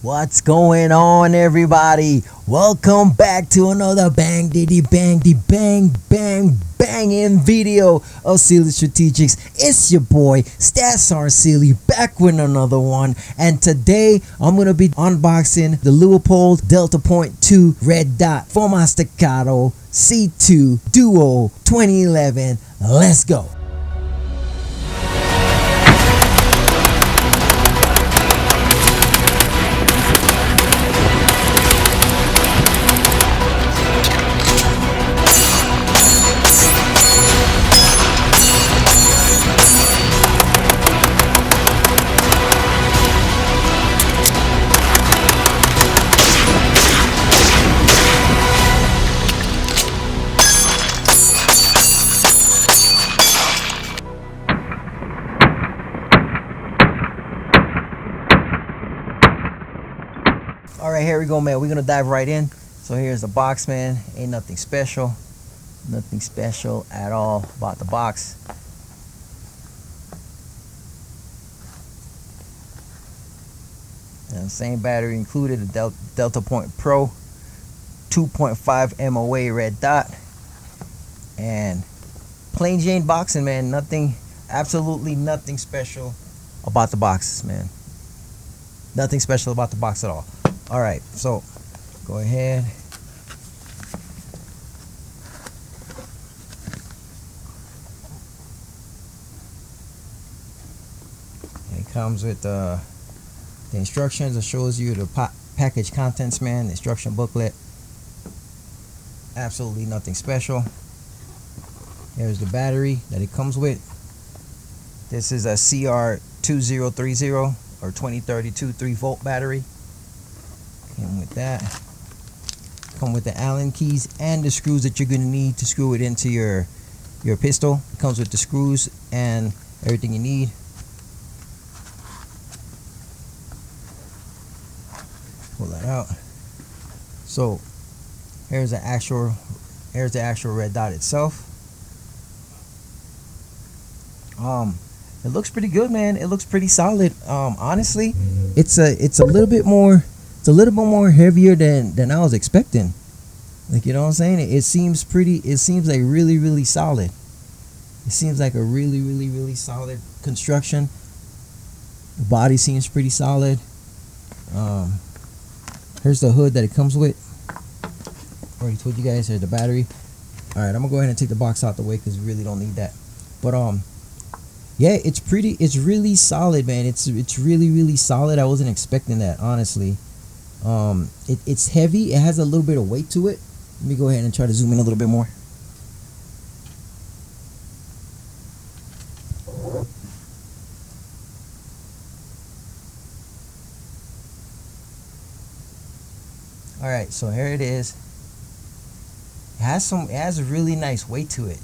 What's going on, everybody? Welcome back to another bang diddy bang de bang bang banging video of Sealy Strategics. It's your boy Stassar Sealy back with another one, and today I'm gonna be unboxing the Leopold Delta Point 2 Red Dot for my Staccato C2 Duo 2011. Let's go. All right, here we go, man. We're gonna dive right in. So here's the box, man. Ain't nothing special at all about the box. And same battery included, the Delta Point Pro 2.5 MOA red dot, and plain Jane boxing, man. Nothing, absolutely nothing special about the boxes, man. Nothing special about the box at all. All right, so go ahead. It comes with the instructions. It shows you the package contents, man. The instruction booklet. Absolutely nothing special. Here's the battery that it comes with. This is a CR2030 or 2032 3-volt battery. Came with that. Come with the Allen keys and the screws that you're going to need to screw it into your pistol. It comes with the screws and everything you need. Pull that out. So here's the actual red dot itself. It looks pretty good, man. It looks pretty solid. Honestly, it's a little bit more heavier than I was expecting. Like, you know what I'm saying? It seems like really solid. It seems like a really solid construction. The body seems pretty solid. Here's the hood that it comes with. Already told you guys. Here's the battery. All right, I'm gonna go ahead and take the box out the way because we really don't need that. But yeah, it's really solid, man. It's really solid. I wasn't expecting that, honestly. It's heavy. It has a little bit of weight to it. Let me go ahead and try to zoom in a little bit more. All right, so here it is. It has a really nice weight to it.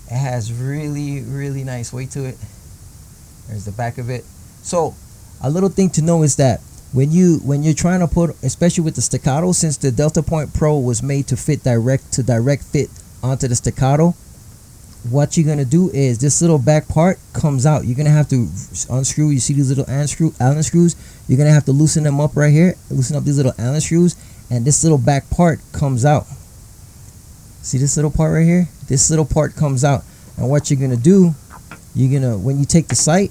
It has really nice weight to it. There's the back of it. So a little thing to know is that when you're trying to put, especially with the Staccato, since the Delta Point Pro was made to fit direct fit onto the Staccato, what you're gonna do is this little back part comes out. You're gonna have to unscrew. You see these little Allen screws? You're gonna have to loosen them up right here. Loosen up these little Allen screws, and this little back part comes out. See this little part right here? This little part comes out, and what you're gonna do, when you take the sight,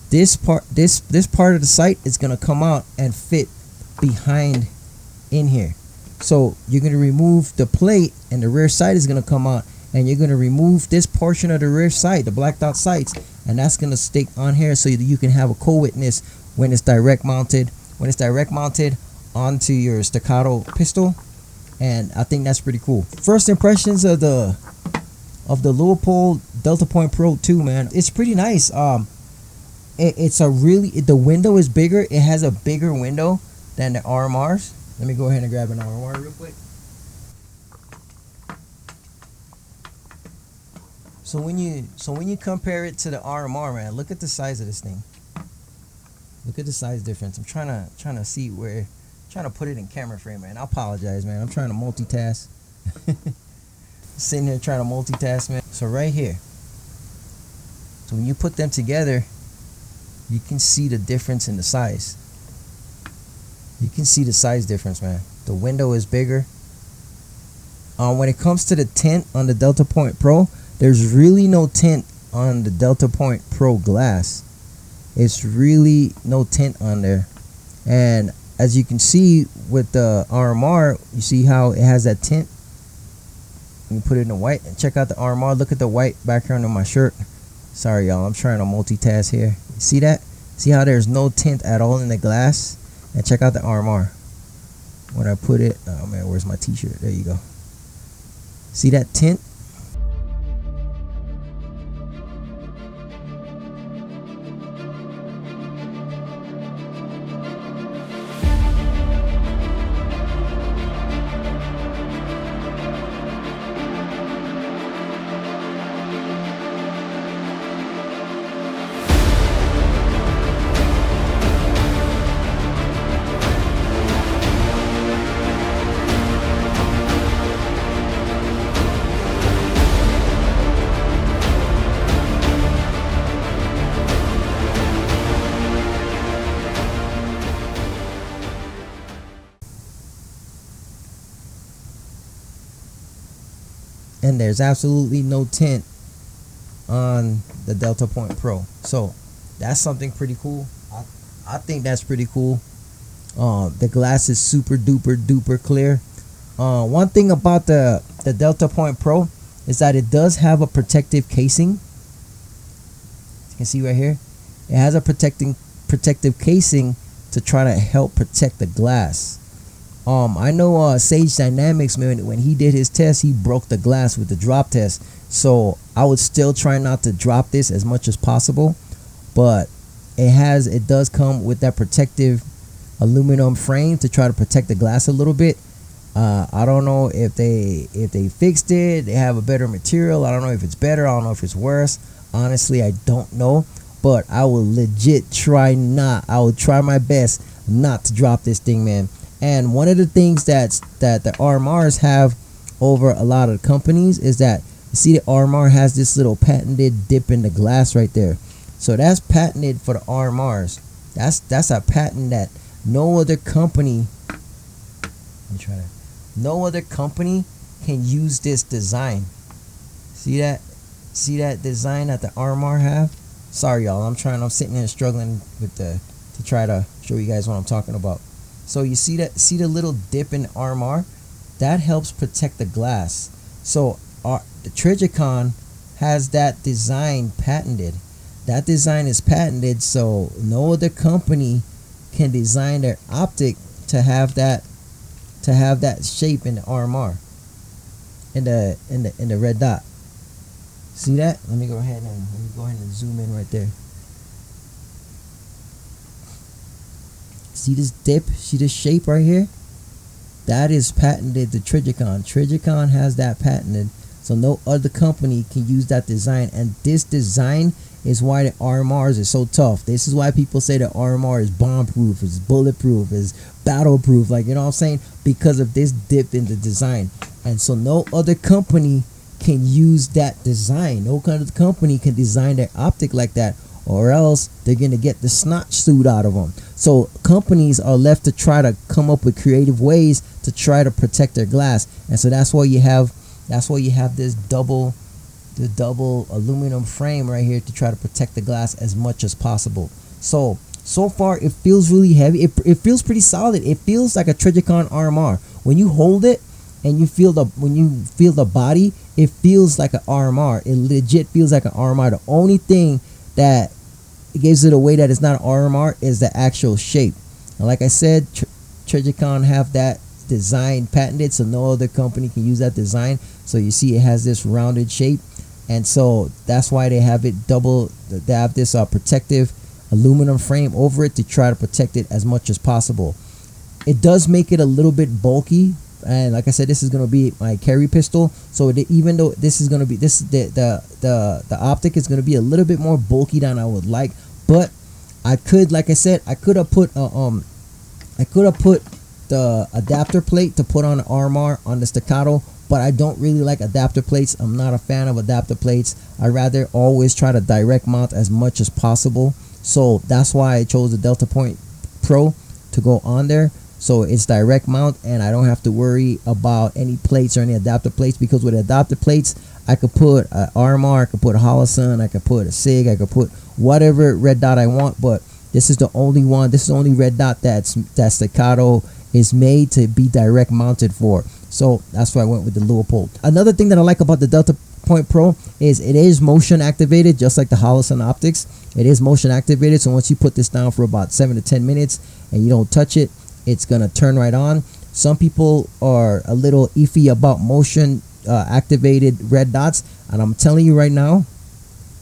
this part of the sight is gonna come out and fit behind in here. So you're gonna remove the plate, and the rear sight is gonna come out, and you're gonna remove this portion of the rear sight, the blacked out sights, and that's gonna stick on here so that you can have a co-witness when it's direct mounted onto your Staccato pistol. And I think that's pretty cool. First impressions of the Leopold Delta Point Pro 2, man. It's pretty nice. The window is bigger. It has a bigger window than the RMRs. Let me go ahead and grab an RMR real quick. So when you compare it to the RMR, man, look at the size of this thing. Look at the size difference. I'm trying to see where. Trying to put it in camera frame, man. I apologize, man. I'm trying to multitask. Sitting here trying to multitask, man. So right here. So when you put them together, you can see the difference in the size. You can see the size difference, man. The window is bigger. When it comes to the tint on the Delta Point Pro, there's really no tint on the Delta Point Pro glass. It's really no tint on there. And as you can see with the RMR, you see how it has that tint. You put it in the white and check out the RMR. Look at the white background on my shirt. Sorry, y'all. I'm trying to multitask here. See that? See how there's no tint at all in the glass? And check out the RMR. When I put it, oh man, where's my t-shirt? There you go. See that tint? And there's absolutely no tint on the Delta Point Pro. So that's something pretty cool. I think that's pretty cool. The glass is super duper clear. One thing about the Delta Point Pro is that it does have a protective casing. You can see right here. It has a protective casing to try to help protect the glass. I know Sage Dynamics, man, when he did his test, he broke the glass with the drop test. So I would still try not to drop this as much as possible, but it does come with that protective aluminum frame to try to protect the glass a little bit. I don't know if they fixed it. They have a better material. I don't know if it's better. I don't know if it's worse. Honestly, I don't know, but I will legit try my best not to drop this thing, man. And one of the things that the RMRs have over a lot of companies is that, you see, the RMR has this little patented dip in the glass right there. So that's patented for the RMRs. That's a patent that no other company can use this design. See that design that the RMR have? Sorry, y'all. I'm sitting here struggling to try to show you guys what I'm talking about. So you see the little dip in the RMR? That helps protect the glass. So the Trijicon has that design patented. That design is patented, so no other company can design their optic to have that shape in the RMR, in the red dot. See that? Let me go ahead and zoom in right there. See this dip? See this shape right here? That is patented to Trijicon. Trijicon has that patented, so no other company can use that design. And this design is why the RMRs are so tough. This is why people say the RMR is bomb-proof, is bulletproof, is battle-proof. Like, you know what I'm saying? Because of this dip in the design. And so no other company can use that design. No other company can design their optic like that, or else they're gonna get the snot suit out of them. So companies are left to try to come up with creative ways to try to protect their glass. And so that's why you have this double aluminum frame right here to try to protect the glass as much as possible. So far it feels really heavy. It feels pretty solid. It feels like a Trijicon RMR. When you hold it and you feel the body, it feels like an RMR. It legit feels like an RMR. The only thing that gives it away that it's not an RMR is the actual shape. And like I said, Trijicon have that design patented, so no other company can use that design. So you see it has this rounded shape, and so that's why they have it double. They have this protective aluminum frame over it to try to protect it as much as possible. It does make it a little bit bulky, and like I said, this is going to be my carry pistol. So even though this is going to be the optic is going to be a little bit more bulky than I would like, but I could, like I said, I could have put the adapter plate to put on the RMR on the Staccato, but I don't really like adapter plates. I'm not a fan of adapter plates. I rather always try to direct mount as much as possible. So that's why I chose the Delta Point Pro to go on there. So it's direct mount, and I don't have to worry about any plates or any adapter plates, because with adapter plates I could put an RMR, I could put a Holosun, I could put a SIG, I could put whatever red dot I want. But this is the only one, this is the only red dot that Staccato is made to be direct mounted for. So that's why I went with the Leupold. Another thing that I like about the Delta Point Pro is it is motion activated, just like the Holosun optics. It is motion activated, so once you put this down for about 7 to 10 minutes and you don't touch it, it's gonna turn right on. Some people are a little iffy about motion activated red dots, and I'm telling you right now,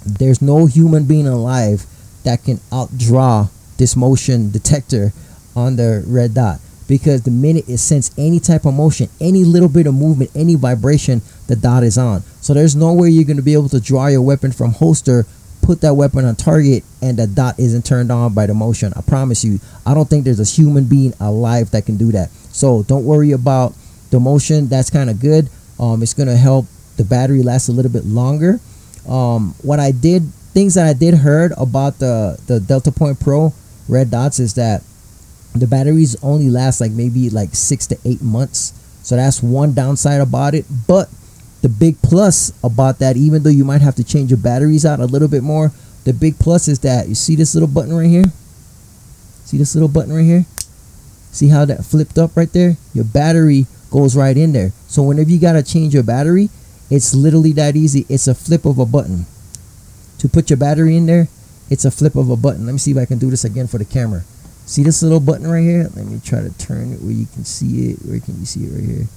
there's no human being alive that can outdraw this motion detector on the red dot, because the minute it senses any type of motion, any little bit of movement, any vibration, the dot is on. So there's no way you're going to be able to draw your weapon from holster, put that weapon on target, and the dot isn't turned on by the motion. I promise you, I don't think there's a human being alive that can do that. So don't worry about the motion. That's kind of good. It's going to help the battery last a little bit longer. Things that I did heard about the Delta Point Pro red dots is that the batteries only last maybe 6 to 8 months. So that's one downside about it. But the big plus about that, even though you might have to change your batteries out a little bit more, the big plus is that you see this little button right here? See this little button right here? See how that flipped up right there? Your battery goes right in there. So whenever you got to change your battery, it's literally that easy. It's a flip of a button. To put your battery in there, it's a flip of a button. Let me see if I can do this again for the camera. See this little button right here? Let me try to turn it where you can see it. Where can you see it right here?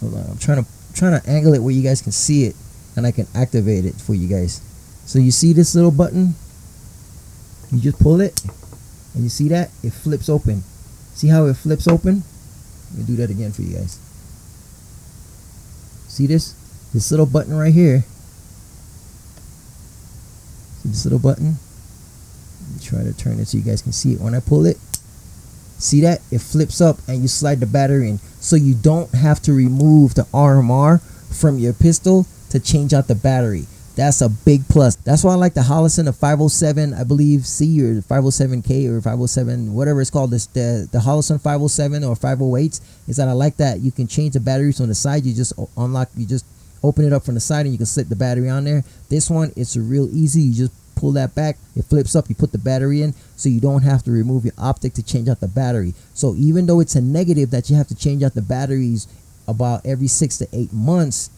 Hold on. I'm trying to angle it where you guys can see it, and I can activate it for you guys. So you see this little button? You just pull it, and you see that? It flips open. See how it flips open? Let me do that again for you guys. See this? This little button right here. See this little button? Let me try to turn it so you guys can see it. When I pull it, see that? It flips up and you slide the battery in. So you don't have to remove the RMR from your pistol to change out the battery. That's a big plus. That's why I like the Holosun, the 507, I believe, C or 507K or 507, whatever it's called. The Holosun 507 or 508s, is that I like that you can change the batteries on the side. You just unlock, you just open it up from the side and you can slip the battery on there. This one, it's real easy. You just pull that back, it flips up, you put the battery in, so you don't have to remove your optic to change out the battery. So even though it's a negative that you have to change out the batteries about every 6 to 8 months,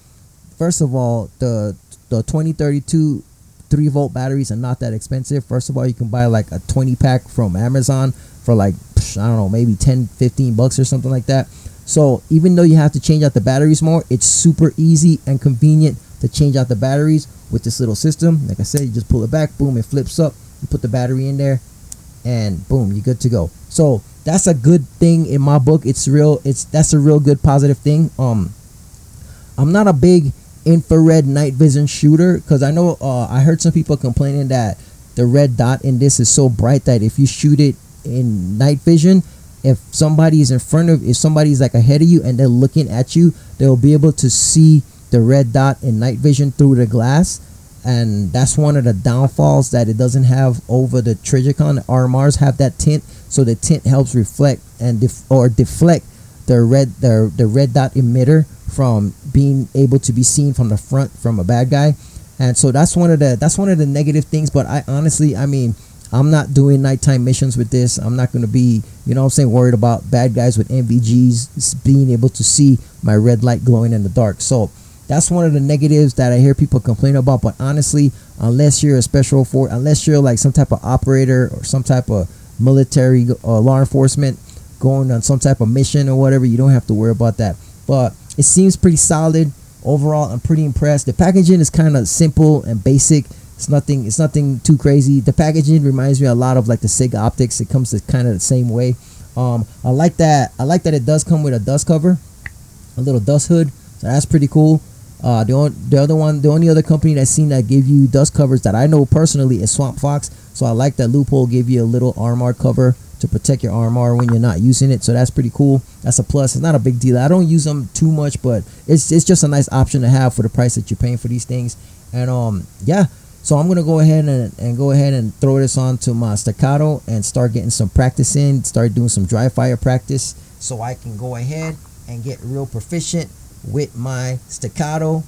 first of all, the 2032 3-volt batteries are not that expensive. First of all, you can buy like a 20 pack from Amazon for like, I don't know, maybe 10-15 bucks or something like that. So even though you have to change out the batteries more, it's super easy and convenient to change out the batteries with this little system. Like I said, you just pull it back, boom, it flips up, you put the battery in there, and boom, you're good to go. So that's a good thing in my book. That's a real good positive thing. I'm not a big infrared night vision shooter, because I know I heard some people complaining that the red dot in this is so bright that if you shoot it in night vision, if somebody's like ahead of you and they're looking at you, they'll be able to see the red dot in night vision through the glass. And that's one of the downfalls that it doesn't have over the Trijicon. The RMRs have that tint, so the tint helps reflect and deflect the red dot emitter from being able to be seen from the front from a bad guy. And so that's one of the negative things. But I'm not doing nighttime missions with this. I'm not going to be, worried about bad guys with NVGs being able to see my red light glowing in the dark. So that's one of the negatives that I hear people complain about. But honestly, unless you're a special force, unless you're like some type of operator or some type of military law enforcement going on some type of mission or whatever, you don't have to worry about that. But it seems pretty solid overall. I'm pretty impressed. The packaging is kind of simple and basic. It's nothing too crazy. The packaging reminds me a lot of like the SIG optics. It comes to kind of the same way. I like that it does come with a dust cover, a little dust hood. So that's pretty cool. The only other company that's seen that give you dust covers that I know personally is Swamp Fox. So I like that Leupold give you a little RMR cover to protect your RMR when you're not using it. So that's pretty cool. That's a plus. It's not a big deal. I don't use them too much, but it's just a nice option to have for the price that you're paying for these things. And yeah, So I'm gonna go ahead and throw this onto my staccato and start getting some practice in, start doing some dry fire practice, so I can go ahead and get real proficient with my staccato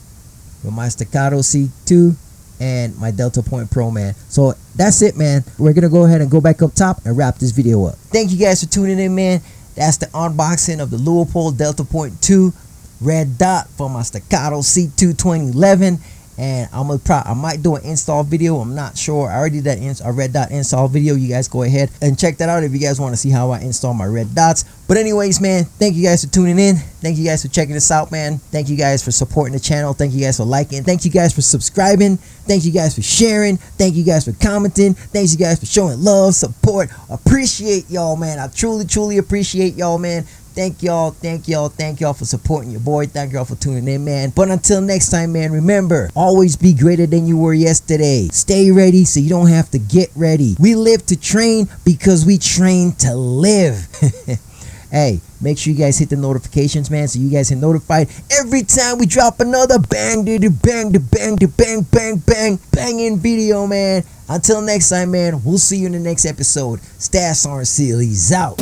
C2 and my Delta Point Pro, man. So that's it, man. We're gonna go ahead and go back up top and wrap this video up. Thank you guys for tuning in, man. That's the unboxing of the Leupold Delta Point 2 red dot for my staccato C2 2011. And I might do an install video. I'm not sure. I already did a red dot install video. You guys go ahead and check that out if you guys want to see how I install my red dots. But anyways, man, thank you guys for tuning in. Thank you guys for checking this out, man. Thank you guys for supporting the channel. Thank you guys for liking. Thank you guys for subscribing. Thank you guys for sharing. Thank you guys for commenting. Thank you guys for showing love, support. Appreciate y'all, man. I truly appreciate y'all, man. Thank y'all for supporting your boy. Thank y'all for tuning in, man. But until next time, man, remember, always be greater than you were yesterday. Stay ready so you don't have to get ready. We live to train because we train to live. Hey, make sure you guys hit the notifications, man, so you guys get notified every time we drop another banging video, man. Until next time, man, we'll see you in the next episode. Stash Orange Seal, he's out.